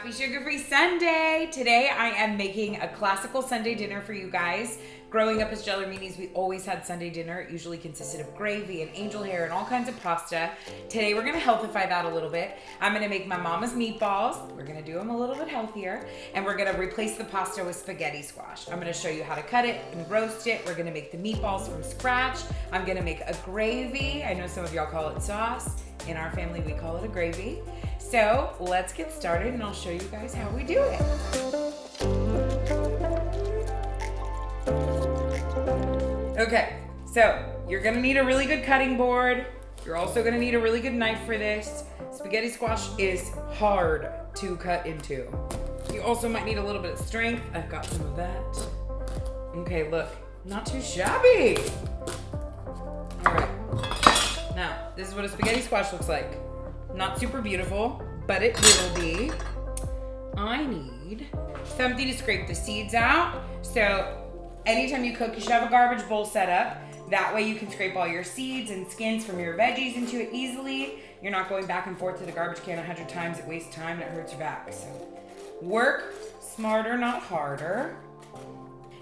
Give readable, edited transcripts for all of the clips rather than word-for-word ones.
Happy Sugar-Free Sunday! Today I am making a classical Sunday dinner for you guys. Growing up as Jellerminis, we always had Sunday dinner. It usually consisted of gravy and angel hair and all kinds of pasta. Today we're gonna healthify that a little bit. I'm gonna make my mama's meatballs. We're gonna do them a little bit healthier. And we're gonna replace the pasta with spaghetti squash. I'm gonna show you how to cut it and roast it. We're gonna make the meatballs from scratch. I'm gonna make a gravy. I know some of y'all call it sauce. In our family, we call it a gravy. So let's get started and I'll show you guys how we do it. Okay, so you're gonna need a really good cutting board. You're also gonna need a really good knife for this. Spaghetti squash is hard to cut into. You also might need a little bit of strength. I've got some of that. Okay, look, not too shabby. All right, now this is what a spaghetti squash looks like. Not super beautiful, but it will be. I need something to scrape the seeds out. So anytime you cook, you should have a garbage bowl set up. That way you can scrape all your seeds and skins from your veggies into it easily. You're not going back and forth to the garbage can 100 times. It wastes time and it hurts your back. So work smarter, not harder.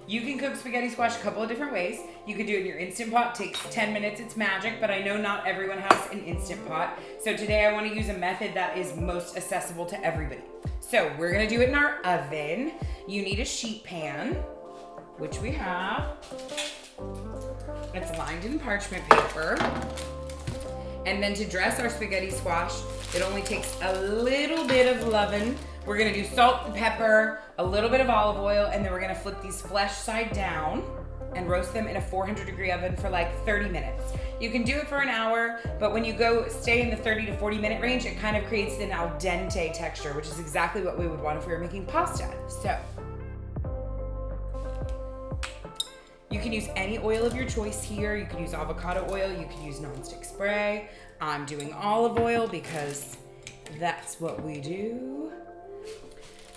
You can cook spaghetti squash a couple of different ways. You could do it in your Instant Pot. It takes 10 minutes, it's magic, but I know not everyone has an Instant Pot. So today I want to use a method that is most accessible to everybody. So we're gonna do it in our oven. You need a sheet pan, which we have. It's lined in parchment paper. And then to dress our spaghetti squash, it only takes a little bit of leaven. We're gonna do salt and pepper, a little bit of olive oil, and then we're gonna flip these flesh side down and roast them in a 400-degree oven for like 30 minutes. You can do it for an hour, but when you go stay in the 30 to 40 minute range, it kind of creates an al dente texture, which is exactly what we would want if we were making pasta. So, you can use any oil of your choice here. You can use avocado oil, you can use nonstick spray. I'm doing olive oil because that's what we do.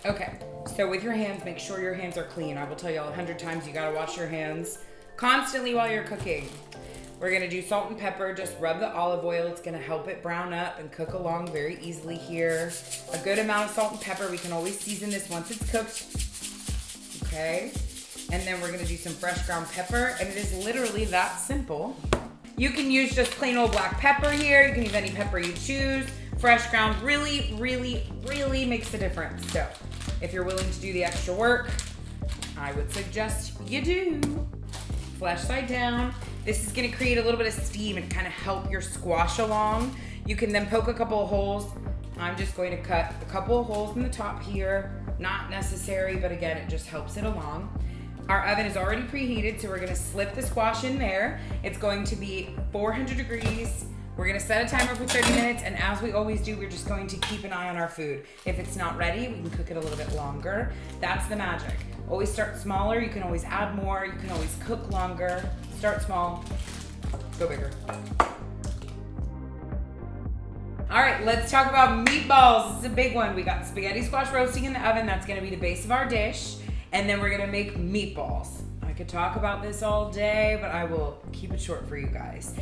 Okay, so with your hands, make sure your hands are clean. I will tell you 100 times, you gotta wash your hands constantly while you're cooking. We're gonna do salt and pepper, just rub the olive oil. It's gonna help it brown up and cook along very easily here. A good amount of salt and pepper. We can always season this once it's cooked. Okay, and then we're gonna do some fresh ground pepper, and it is literally that simple. You can use just plain old black pepper here. You can use any pepper you choose. Fresh ground really, really, really makes a difference. So if you're willing to do the extra work, I would suggest you do. Flesh side down. This is gonna create a little bit of steam and kind of help your squash along. You can then poke a couple of holes. I'm just going to cut a couple of holes in the top here. Not necessary, but again, it just helps it along. Our oven is already preheated, so we're gonna slip the squash in there. It's going to be 400 degrees. We're gonna set a timer for 30 minutes, and as we always do, we're just going to keep an eye on our food. If it's not ready, we can cook it a little bit longer. That's the magic. Always start smaller, you can always add more, you can always cook longer. Start small, go bigger. All right, let's talk about meatballs. This is a big one. We got spaghetti squash roasting in the oven. That's gonna be the base of our dish. And then we're gonna make meatballs. I could talk about this all day, but I will keep it short for you guys.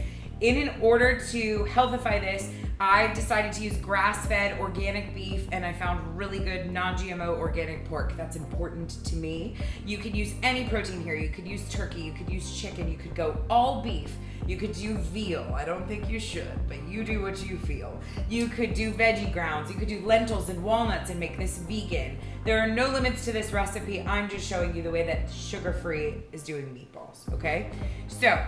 In order to healthify this, I decided to use grass-fed organic beef, and I found really good non-GMO organic pork. That's important to me. You could use any protein here. You could use turkey, you could use chicken, you could go all beef. You could do veal. I don't think you should, but you do what you feel. You could do veggie grounds. You could do lentils and walnuts and make this vegan. There are no limits to this recipe. I'm just showing you the way that Sugar-Free is doing meatballs, okay? So,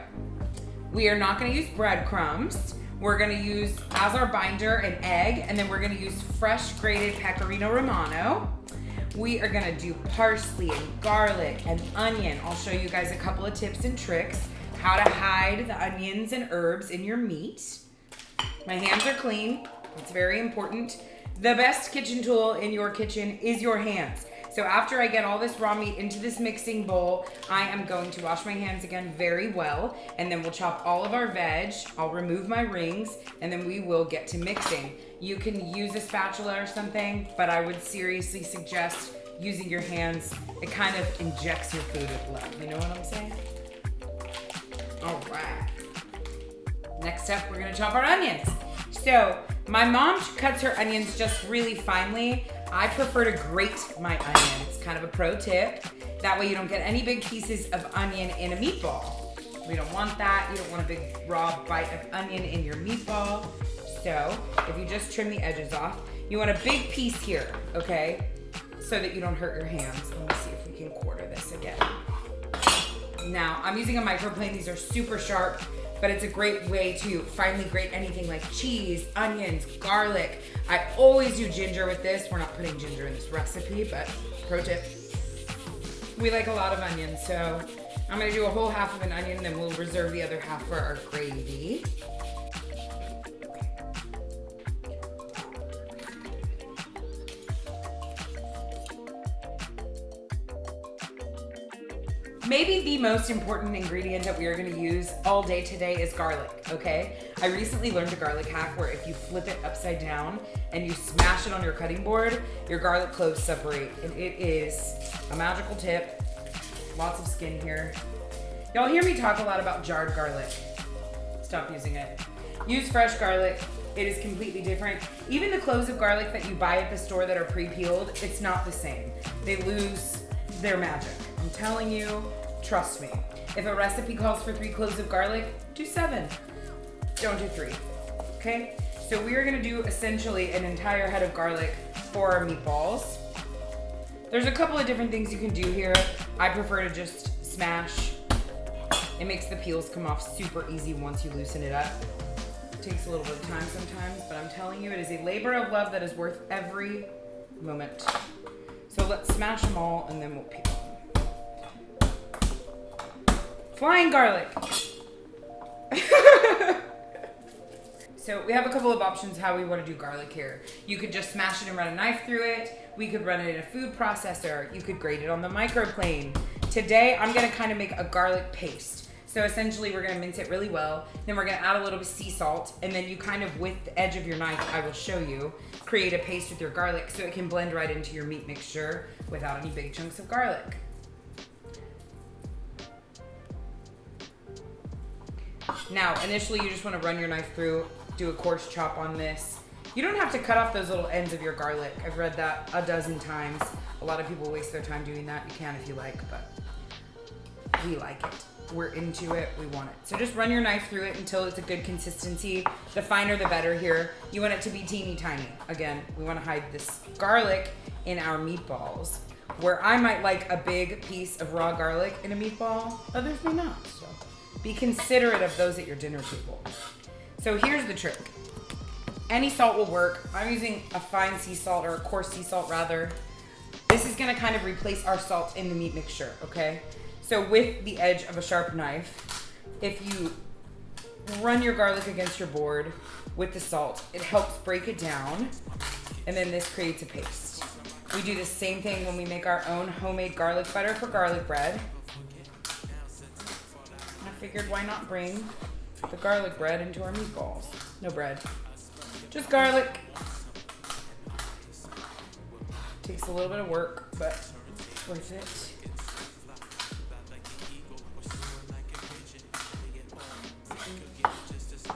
we are not gonna use breadcrumbs. We're gonna use, as our binder, an egg, and then we're gonna use fresh grated pecorino romano. We are gonna do parsley and garlic and onion. I'll show you guys a couple of tips and tricks how to hide the onions and herbs in your meat. My hands are clean, it's very important. The best kitchen tool in your kitchen is your hands. So after I get all this raw meat into this mixing bowl, I am going to wash my hands again very well, and then we'll chop all of our veg. I'll remove my rings, and then we will get to mixing. You can use a spatula or something, but I would seriously suggest using your hands. It kind of injects your food with love. You know what I'm saying? All right. Next up, we're gonna chop our onions. So my mom cuts her onions just really finely. I prefer to grate my onion. It's kind of a pro tip. That way you don't get any big pieces of onion in a meatball. We don't want that. You don't want a big raw bite of onion in your meatball. So if you just trim the edges off, you want a big piece here, okay? So that you don't hurt your hands. Let me see if we can quarter this again. Now, I'm using a microplane. These are super sharp, but it's a great way to finely grate anything like cheese, onions, garlic. I always do ginger with this. We're not putting ginger in this recipe, but pro tip. We like a lot of onions, so I'm gonna do a whole half of an onion, then we'll reserve the other half for our gravy. Maybe the most important ingredient that we are gonna use all day today is garlic, okay? I recently learned a garlic hack where if you flip it upside down and you smash it on your cutting board, your garlic cloves separate. And it is a magical tip. Lots of skin here. Y'all hear me talk a lot about jarred garlic. Stop using it. Use fresh garlic. It is completely different. Even the cloves of garlic that you buy at the store that are pre-peeled, it's not the same. They lose their magic. I'm telling you, trust me. If a recipe calls for 3 cloves of garlic, do 7. Don't do 3, okay? So we are gonna do essentially an entire head of garlic for our meatballs. There's a couple of different things you can do here. I prefer to just smash. It makes the peels come off super easy once you loosen it up. It takes a little bit of time sometimes, but I'm telling you, it is a labor of love that is worth every moment. So let's smash them all and then we'll peel them. Flying garlic. So we have a couple of options how we want to do garlic here. You could just smash it and run a knife through it. We could run it in a food processor. You could grate it on the microplane. Today, I'm gonna kind of make a garlic paste. So essentially, we're gonna mince it really well. Then we're gonna add a little bit of sea salt. And then you kind of, with the edge of your knife, I will show you, create a paste with your garlic so it can blend right into your meat mixture without any big chunks of garlic. Now, initially, you just wanna run your knife through, do a coarse chop on this. You don't have to cut off those little ends of your garlic. I've read that a dozen times. A lot of people waste their time doing that. You can if you like, but we like it. We're into it, we want it. So just run your knife through it until it's a good consistency. The finer the better here. You want it to be teeny tiny. Again, we wanna hide this garlic in our meatballs. Where I might like a big piece of raw garlic in a meatball, others may not. So be considerate of those at your dinner table. So here's the trick. Any salt will work. I'm using a fine sea salt, or a coarse sea salt rather. This is gonna kind of replace our salt in the meat mixture, okay? So with the edge of a sharp knife, if you run your garlic against your board with the salt, it helps break it down, and then this creates a paste. We do the same thing when we make our own homemade garlic butter for garlic bread. I figured why not bring the garlic bread into our meatballs. No bread, just garlic. Takes a little bit of work, but it's worth it.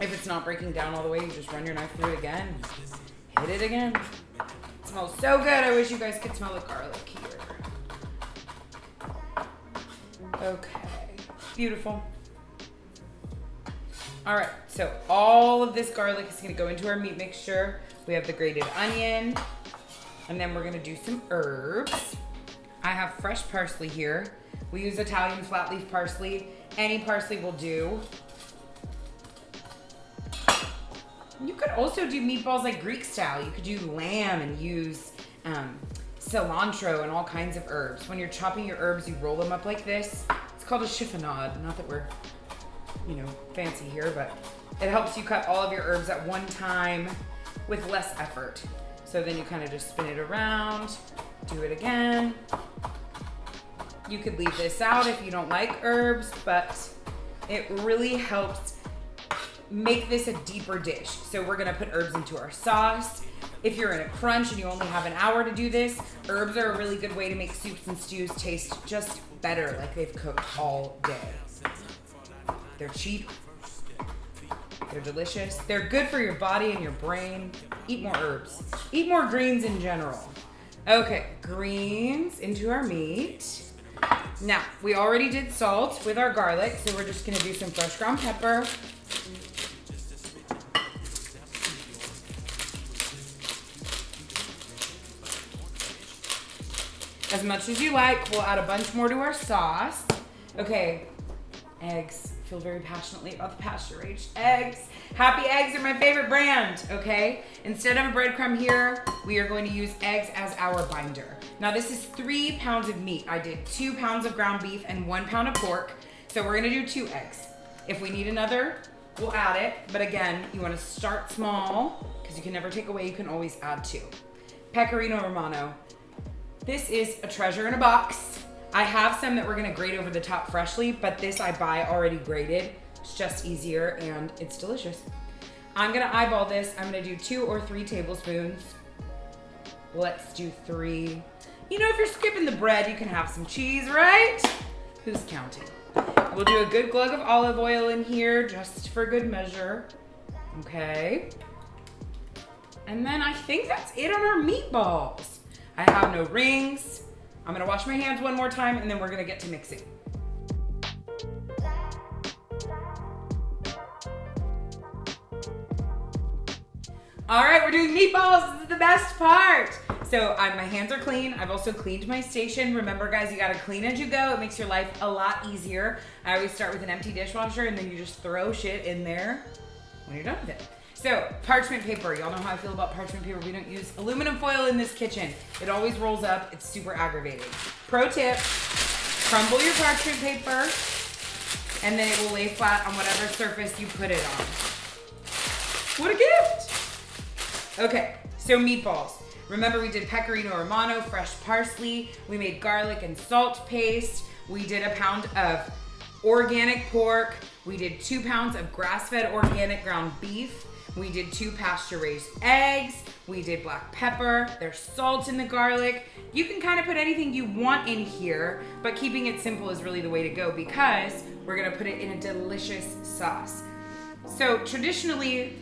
If it's not breaking down all the way, you just run your knife through it again. Hit it again. It smells so good. I wish you guys could smell the garlic here. Okay, beautiful. All right, so all of this garlic is gonna go into our meat mixture. We have the grated onion, and then we're gonna do some herbs. I have fresh parsley here. We use Italian flat leaf parsley. Any parsley will do. You could also do meatballs like Greek style. You could do lamb and use cilantro and all kinds of herbs. When you're chopping your herbs, you roll them up like this. It's called a chiffonade. Not that we're, fancy here, but it helps you cut all of your herbs at one time with less effort. So then you kind of just spin it around, do it again. You could leave this out if you don't like herbs, but it really helps make this a deeper dish. So we're gonna put herbs into our sauce. If you're in a crunch and you only have an hour to do this, herbs are a really good way to make soups and stews taste just better, like they've cooked all day. They're cheap, they're delicious, they're good for your body and your brain. Eat more herbs. Eat more greens in general. Okay, greens into our meat. Now, we already did salt with our garlic, so we're just gonna do some fresh ground pepper. As much as you like, we'll add a bunch more to our sauce. Okay, eggs. I feel very passionately about the pasture-raised eggs. Happy Eggs are my favorite brand, okay? Instead of a breadcrumb here, we are going to use eggs as our binder. Now this is 3 pounds of meat. I did 2 pounds of ground beef and 1 pound of pork. So we're gonna do 2 eggs. If we need another, we'll add it. But again, you wanna start small because you can never take away, you can always add 2. Pecorino Romano. This is a treasure in a box. I have some that we're gonna grate over the top freshly, but this I buy already grated. It's just easier and it's delicious. I'm gonna eyeball this. I'm gonna do 2 or 3 tablespoons. Let's do 3. You know, if you're skipping the bread, you can have some cheese, right? Who's counting? We'll do a good glug of olive oil in here just for good measure. Okay. And then I think that's it on our meatballs. I have no rings. I'm gonna wash my hands one more time and then we're gonna get to mixing. All right, we're doing meatballs. This is the best part. So my hands are clean. I've also cleaned my station. Remember guys, you gotta clean as you go. It makes your life a lot easier. I always start with an empty dishwasher and then you just throw shit in there when you're done with it. So, parchment paper. Y'all know how I feel about parchment paper. We don't use aluminum foil in this kitchen. It always rolls up. It's super aggravating. Pro tip, crumble your parchment paper, and then it will lay flat on whatever surface you put it on. What a gift! Okay, so meatballs. Remember we did pecorino romano, fresh parsley. We made garlic and salt paste. We did a pound of organic pork. We did 2 pounds of grass-fed organic ground beef. We did 2 pasture-raised eggs. We did black pepper. There's salt in the garlic. You can kind of put anything you want in here, but keeping it simple is really the way to go because we're gonna put it in a delicious sauce. So traditionally,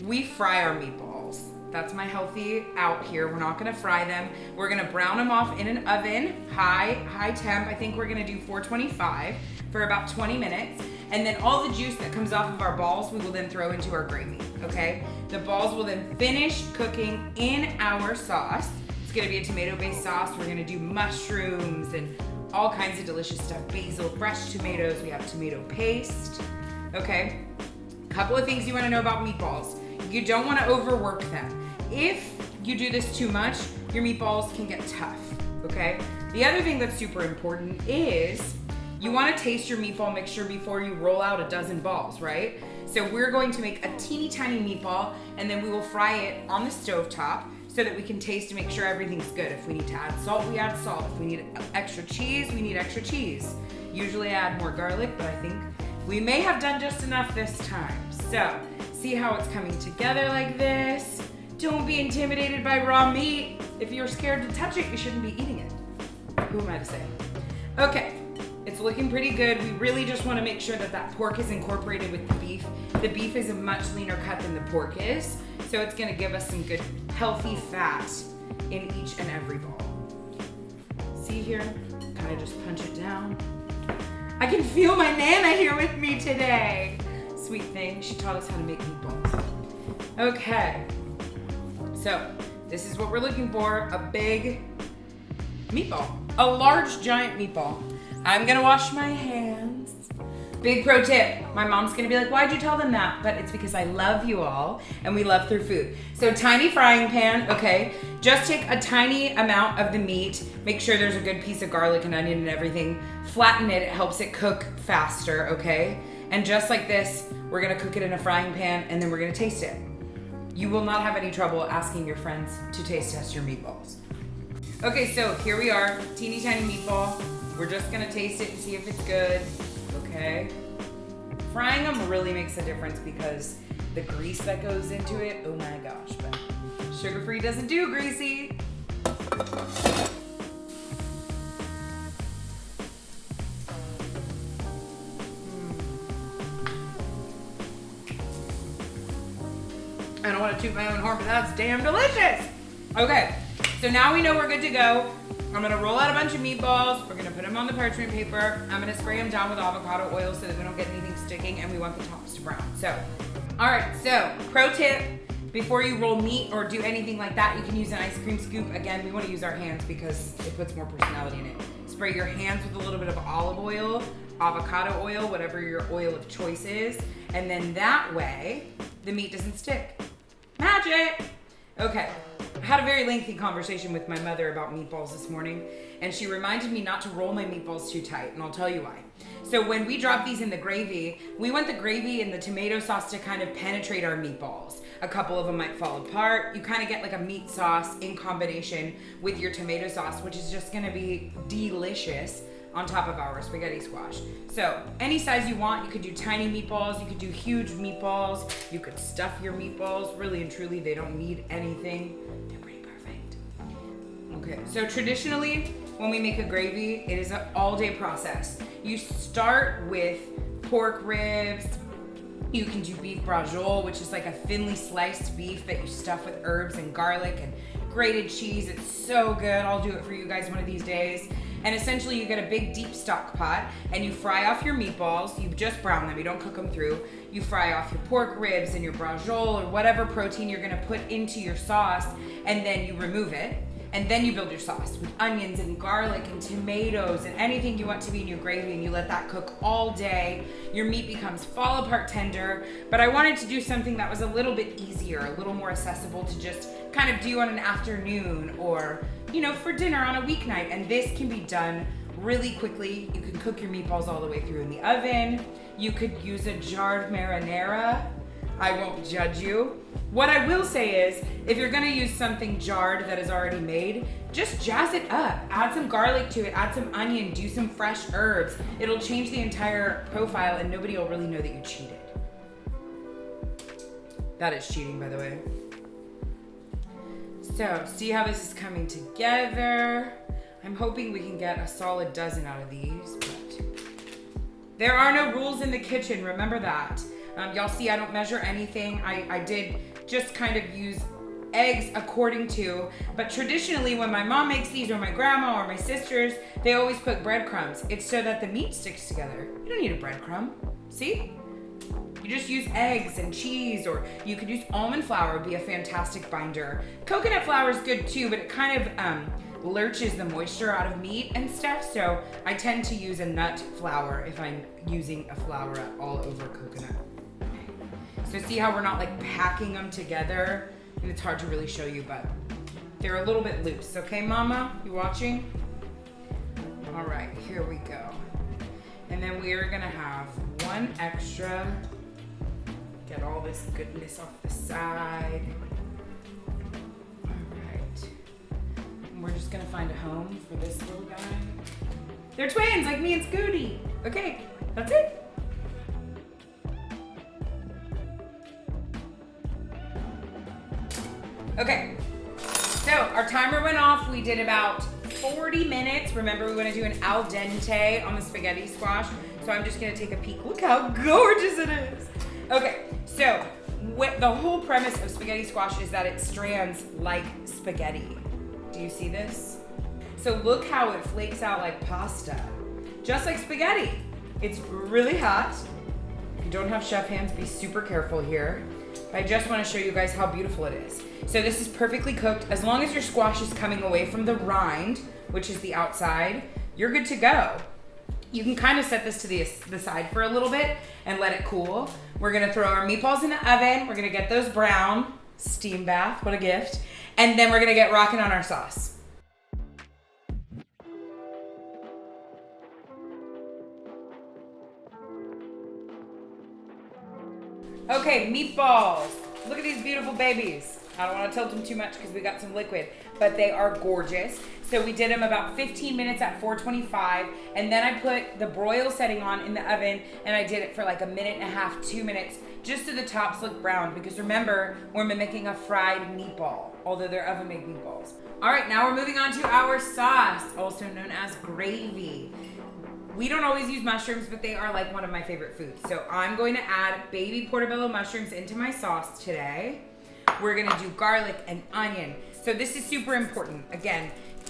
we fry our meatballs. That's my healthy out here. We're not gonna fry them. We're gonna brown them off in an oven, high temp. I think we're gonna do 425 for about 20 minutes. And then all the juice that comes off of our balls, we will then throw into our gravy, okay? The balls will then finish cooking in our sauce. It's gonna be a tomato-based sauce. We're gonna do mushrooms and all kinds of delicious stuff. Basil, fresh tomatoes, we have tomato paste, okay? Couple of things you wanna know about meatballs. You don't wanna overwork them. If you do this too much, your meatballs can get tough, okay? The other thing that's super important is you wanna taste your meatball mixture before you roll out a dozen balls, right? So we're going to make a teeny tiny meatball and then we will fry it on the stovetop so that we can taste and make sure everything's good. If we need to add salt, we add salt. If we need extra cheese, we need extra cheese. Usually I add more garlic, but I think we may have done just enough this time. So, see how it's coming together like this? Don't be intimidated by raw meat. If you're scared to touch it, you shouldn't be eating it. Who am I to say? Okay. It's looking pretty good. We really just want to make sure that that pork is incorporated with the beef. The beef is a much leaner cut than the pork is, so it's going to give us some good healthy fat in each and every ball. See here? Kind of just punch it down. I can feel my Nana here with me today. Sweet thing. She taught us how to make meatballs. Okay. So, this is what we're looking for. A big meatball. A large, giant meatball. I'm gonna wash my hands. Big pro tip, my mom's gonna be like, why'd you tell them that? But it's because I love you all and we love through food. So tiny frying pan, okay? Just take a tiny amount of the meat, make sure there's a good piece of garlic and onion and everything, flatten it helps it cook faster, okay? And just like this, we're gonna cook it in a frying pan and then we're gonna taste it. You will not have any trouble asking your friends to taste test your meatballs. Okay, so here we are, teeny tiny meatball. We're just gonna taste it and see if it's good, okay? Frying them really makes a difference because the grease that goes into it, oh my gosh, but sugar-free doesn't do greasy. I don't wanna toot my own horn, but that's damn delicious. Okay, So now we know we're good to go. I'm gonna roll out a bunch of meatballs. We're gonna put them on the parchment paper. I'm gonna spray them down with avocado oil so that we don't get anything sticking, and we want the tops to brown. So, all right, so pro tip, before you roll meat or do anything like that, you can use an ice cream scoop. Again, we wanna use our hands because it puts more personality in it. Spray your hands with a little bit of olive oil, avocado oil, whatever your oil of choice is, and then that way, the meat doesn't stick. Magic! Okay, I had a very lengthy conversation with my mother about meatballs this morning, and she reminded me not to roll my meatballs too tight, and I'll tell you why. So when we drop these in the gravy, we want the gravy and the tomato sauce to kind of penetrate our meatballs. A couple of them might fall apart. You kind of get like a meat sauce in combination with your tomato sauce, which is just gonna be delicious on top of our spaghetti squash. So any size you want, you could do tiny meatballs, you could do huge meatballs, you could stuff your meatballs. Really and truly, they don't need anything. They're pretty perfect. Okay, so traditionally, when we make a gravy, it is an all-day process. You start with pork ribs. You can do beef braciole, which is like a thinly sliced beef that you stuff with herbs and garlic and grated cheese. It's so good. I'll do it for you guys one of these days. And essentially you get a big deep stock pot and you fry off your meatballs. You just brown them, you don't cook them through. You fry off your pork ribs and your braciole or whatever protein you're gonna put into your sauce, and then you remove it. And then you build your sauce with onions and garlic and tomatoes and anything you want to be in your gravy, and you let that cook all day. Your meat becomes fall apart tender, but I wanted to do something that was a little bit easier, a little more accessible to just kind of do on an afternoon or, you know, for dinner on a weeknight. And this can be done really quickly. You can cook your meatballs all the way through in the oven. You could use a jarred marinara. I won't judge you. What I will say is, if you're gonna use something jarred that is already made, just jazz it up. Add some garlic to it, add some onion, do some fresh herbs. It'll change the entire profile and nobody will really know that you cheated. That is cheating, by the way. So, see how this is coming together? I'm hoping we can get a solid dozen out of these, but there are no rules in the kitchen, remember that. Y'all see I don't measure anything. I did just kind of use eggs according to, but traditionally when my mom makes these or my grandma or my sisters, they always put breadcrumbs. It's so that the meat sticks together. You don't need a breadcrumb, see? You just use eggs and cheese, or you could use almond flour, would be a fantastic binder. Coconut flour is good too, but it kind of lurches the moisture out of meat and stuff, so I tend to use a nut flour if I'm using a flour all over coconut. So see how we're not like packing them together? And it's hard to really show you, but they're a little bit loose. Okay, Mama, you watching? All right, here we go. And then we are gonna have one extra. Get all this goodness off the side. All right. And we're just gonna find a home for this little guy. They're twins, like me and Scooty. Okay, that's it. Okay, so our timer went off. We did about 40 minutes. Remember, we want to do an al dente on the spaghetti squash. So I'm just gonna take a peek. Look how gorgeous it is. Okay, so the whole premise of spaghetti squash is that it strands like spaghetti. Do you see this? So look how it flakes out like pasta, just like spaghetti. It's really hot. If you don't have chef hands, be super careful here. I just want to show you guys how beautiful it is. So this is perfectly cooked. As long as your squash is coming away from the rind, which is the outside, you're good to go. You can kind of set this to the side for a little bit and let it cool. We're gonna throw our meatballs in the oven. We're gonna get those brown. Steam bath, what a gift. And then we're gonna get rocking on our sauce. Okay, meatballs. Look at these beautiful babies. I don't want to tilt them too much because we got some liquid, but they are gorgeous. So we did them about 15 minutes at 425, and then I put the broil setting on in the oven, and I did it for like a minute and a half, 2 minutes, just so the tops look brown, because remember, we're mimicking a fried meatball, although they're oven-made meatballs. All right, now we're moving on to our sauce, also known as gravy. We don't always use mushrooms, but they are like one of my favorite foods. So I'm going to add baby portobello mushrooms into my sauce today. We're gonna do garlic and onion. So this is super important. Again,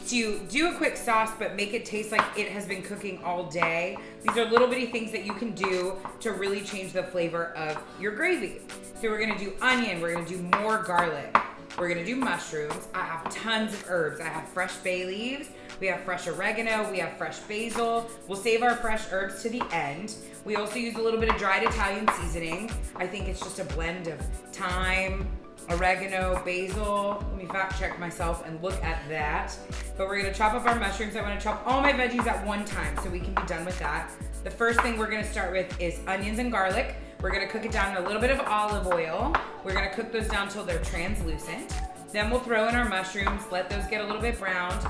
to do a quick sauce, but make it taste like it has been cooking all day. These are little bitty things that you can do to really change the flavor of your gravy. So we're gonna do onion, we're gonna do more garlic, we're gonna do mushrooms. I have tons of herbs. I have fresh bay leaves, we have fresh oregano, we have fresh basil. We'll save our fresh herbs to the end. We also use a little bit of dried Italian seasoning. I think it's just a blend of thyme, oregano, basil. Let me fact check myself and look at that. But we're gonna chop up our mushrooms. I wanna chop all my veggies at one time so we can be done with that. The first thing we're gonna start with is onions and garlic. We're gonna cook it down in a little bit of olive oil. We're gonna cook those down till they're translucent. Then we'll throw in our mushrooms, let those get a little bit browned.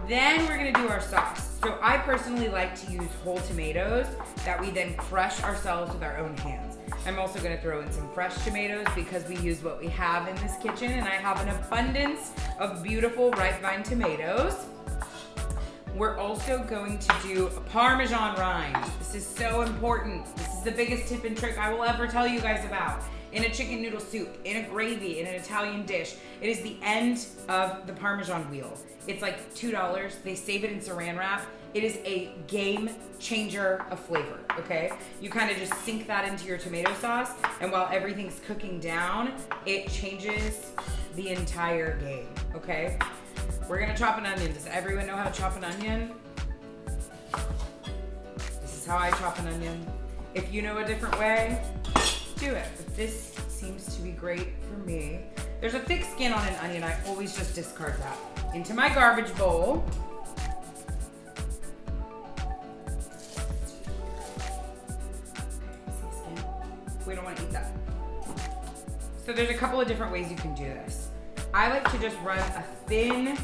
Then we're gonna do our sauce. So I personally like to use whole tomatoes that we then crush ourselves with our own hands. I'm also gonna throw in some fresh tomatoes because we use what we have in this kitchen, and I have an abundance of beautiful ripe vine tomatoes. We're also going to do a Parmesan rind. This is so important. This is the biggest tip and trick I will ever tell you guys about. In a chicken noodle soup, in a gravy, in an Italian dish. It is the end of the Parmesan wheel. It's like $2. They save it in saran wrap. It is a game changer of flavor, okay? You kind of just sink that into your tomato sauce, and while everything's cooking down, it changes the entire game, okay? We're gonna chop an onion. Does everyone know how to chop an onion? This is how I chop an onion. If you know a different way, do it. But this seems to be great for me. There's a thick skin on an onion. I always just discard that. Into my garbage bowl. We don't want to eat that. So there's a couple of different ways you can do this. I like to just run a thin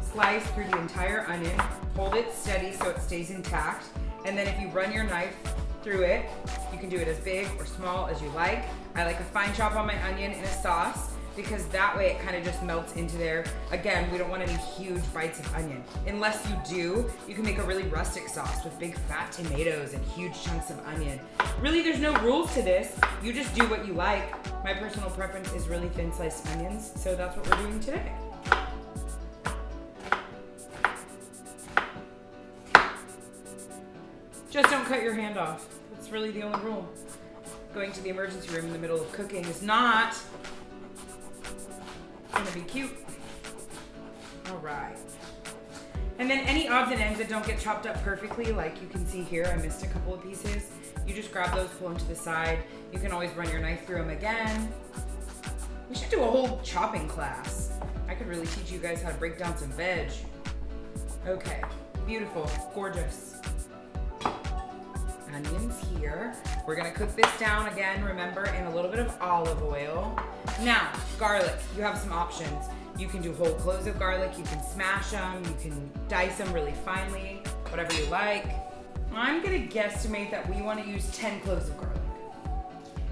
slice through the entire onion, hold it steady so it stays intact, and then if you run your knife through it, you can do it as big or small as you like. I like a fine chop on my onion in a sauce because that way it kind of just melts into there. Again, we don't want any huge bites of onion. Unless you do, you can make a really rustic sauce with big fat tomatoes and huge chunks of onion. Really, there's no rules to this. You just do what you like. My personal preference is really thin sliced onions, so that's what we're doing today. Just don't cut your hand off. That's really the only rule. Going to the emergency room in the middle of cooking is not gonna be cute. All right. And then any odds and ends that don't get chopped up perfectly, like you can see here, I missed a couple of pieces. You just grab those, pull them to the side. You can always run your knife through them again. We should do a whole chopping class. I could really teach you guys how to break down some veg. Okay, beautiful, gorgeous. Onions here. We're gonna cook this down again, remember, in a little bit of olive oil. Now, garlic, you have some options. You can do whole cloves of garlic, you can smash them, you can dice them really finely, whatever you like. I'm gonna guesstimate that we wanna use 10 cloves of garlic.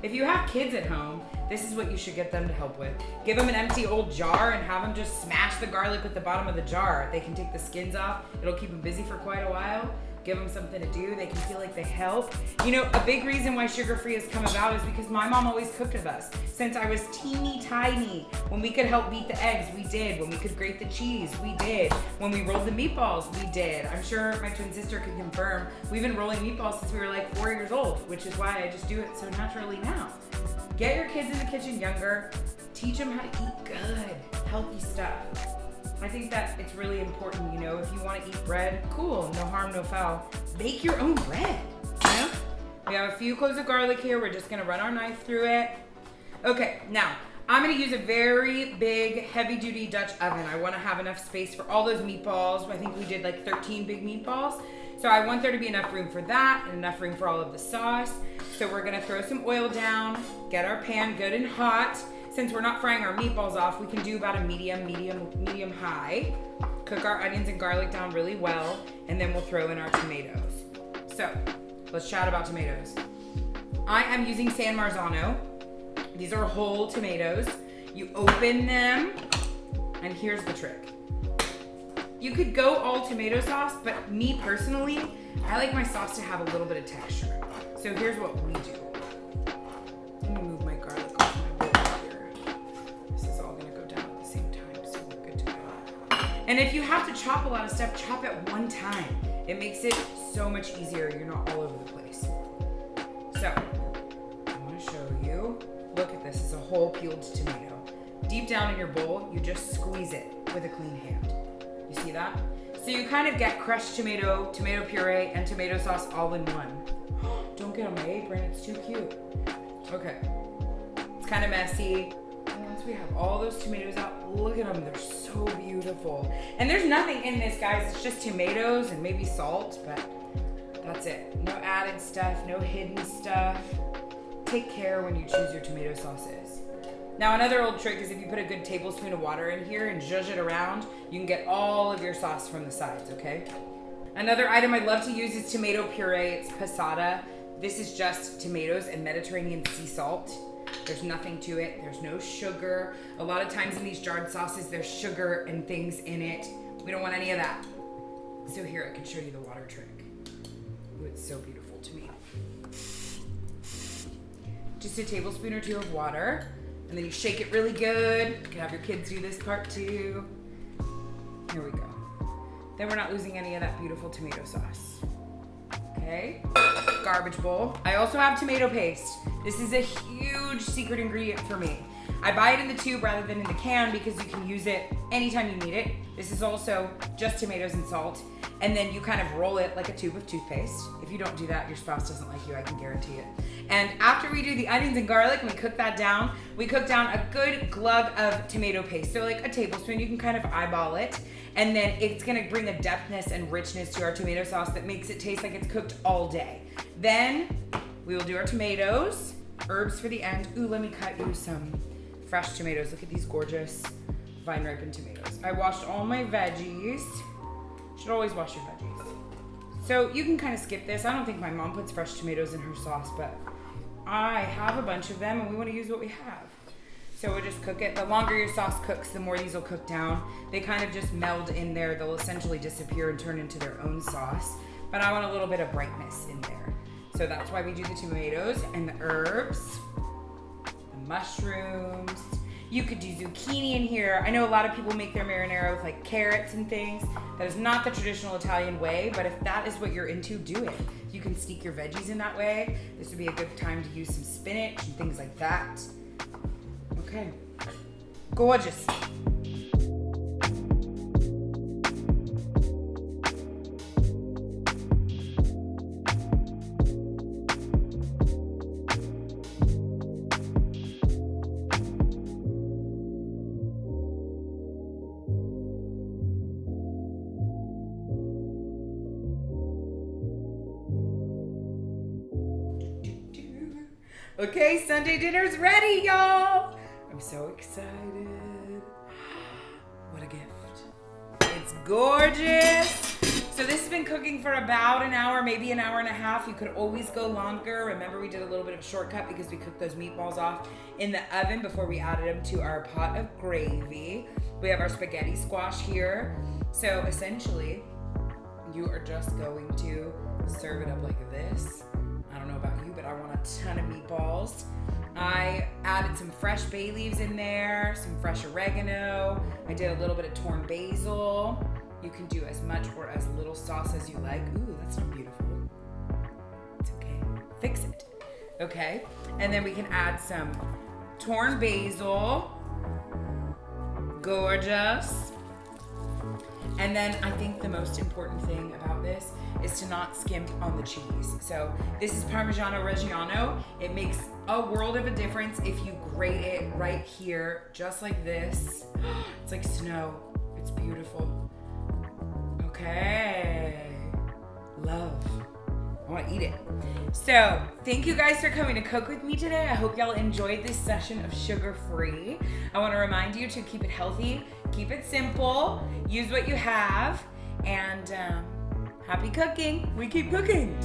If you have kids at home, this is what you should get them to help with. Give them an empty old jar and have them just smash the garlic with the bottom of the jar. They can take the skins off. It'll keep them busy for quite a while. Give them something to do. They can feel like they help. You know, a big reason why sugar-free has come about is because my mom always cooked with us. Since I was teeny tiny, when we could help beat the eggs, we did. When we could grate the cheese, we did. When we rolled the meatballs, we did. I'm sure my twin sister can confirm. We've been rolling meatballs since we were like 4 years old, which is why I just do it so naturally now. Get your kids in the kitchen younger. Teach them how to eat good, healthy stuff. I think that it's really important, you know, if you want to eat bread, cool, no harm, no foul. Make your own bread, you know? We have a few cloves of garlic here. We're just gonna run our knife through it. Okay, now, I'm gonna use a very big, heavy-duty Dutch oven. I wanna have enough space for all those meatballs. I think we did like 13 big meatballs. So I want there to be enough room for that and enough room for all of the sauce. So we're gonna throw some oil down, get our pan good and hot. Since we're not frying our meatballs off, we can do about a medium high. Cook our onions and garlic down really well, and then we'll throw in our tomatoes. So, let's chat about tomatoes. I am using San Marzano. These are whole tomatoes. You open them, and here's the trick. You could go all tomato sauce, but me personally, I like my sauce to have a little bit of texture. So here's what we do. Let me move my garlic off my bowl here. This is all gonna go down at the same time, so we're good to go. And if you have to chop a lot of stuff, chop at one time. It makes it so much easier. You're not all over the place. So, I want to show you. Look at this. It's a whole peeled tomato. Deep down in your bowl, you just squeeze it with a clean hand. You see that? So you kind of get crushed tomato, tomato puree, and tomato sauce all in one. Don't get on my apron. It's too cute. Okay. It's kind of messy. And once we have all those tomatoes out, look at them. They're so beautiful. And there's nothing in this, guys. It's just tomatoes and maybe salt, but that's it. No added stuff, no hidden stuff. Take care when you choose your tomato sauces. Now, another old trick is if you put a good tablespoon of water in here and zhuzh it around, you can get all of your sauce from the sides, okay? Another item I love to use is tomato puree. It's passata. This is just tomatoes and Mediterranean sea salt. There's nothing to it. There's no sugar. A lot of times in these jarred sauces, there's sugar and things in it. We don't want any of that. So here, I can show you the water trick. Ooh, it's so beautiful to me. Just a tablespoon or two of water, and then you shake it really good. You can have your kids do this part too. Here we go. Then we're not losing any of that beautiful tomato sauce. Okay, garbage bowl. I also have tomato paste. This is a huge secret ingredient for me. I buy it in the tube rather than in the can because you can use it anytime you need it. This is also just tomatoes and salt. And then you kind of roll it like a tube of toothpaste. If you don't do that, your spouse doesn't like you, I can guarantee it. And after we do the onions and garlic and we cook that down, we cook down a good glug of tomato paste. So like a tablespoon, you can kind of eyeball it. And then it's gonna bring a depthness and richness to our tomato sauce that makes it taste like it's cooked all day. Then we will do our tomatoes, herbs for the end. Ooh, let me cut you some fresh tomatoes. Look at these gorgeous vine ripened tomatoes. I washed all my veggies. Should always wash your veggies. So you can kind of skip this. I don't think my mom puts fresh tomatoes in her sauce, but I have a bunch of them and we want to use what we have. So we'll just cook it. The longer your sauce cooks, the more these will cook down. They kind of just meld in there. They'll essentially disappear and turn into their own sauce. But I want a little bit of brightness in there. So that's why we do the tomatoes and the herbs, the mushrooms. You could do zucchini in here. I know a lot of people make their marinara with like carrots and things. That is not the traditional Italian way, but if that is what you're into, do it. You can sneak your veggies in that way. This would be a good time to use some spinach and things like that. Okay, gorgeous. Okay, Sunday dinner's ready, y'all. I'm so excited. What a gift. It's gorgeous. So this has been cooking for about an hour, maybe an hour and a half. You could always go longer. Remember, we did a little bit of a shortcut because we cooked those meatballs off in the oven before we added them to our pot of gravy. We have our spaghetti squash here. So essentially, you are just going to serve it up like this. I don't know about you, but I want a ton of meatballs. I added some fresh bay leaves in there, some fresh oregano. I did a little bit of torn basil. You can do as much or as little sauce as you like. Ooh, that's not beautiful. It's okay. Fix it. Okay. And then we can add some torn basil. Gorgeous. And then I think the most important thing about this is to not skimp on the cheese. So this is Parmigiano Reggiano. It makes a world of a difference if you grate it right here, just like this. It's like snow. It's beautiful. Okay. Love. I want to eat it. So thank you guys for coming to cook with me today. I hope y'all enjoyed this session of Sugar Free. I want to remind you to keep it healthy, keep it simple, use what you have, and happy cooking. We keep cooking.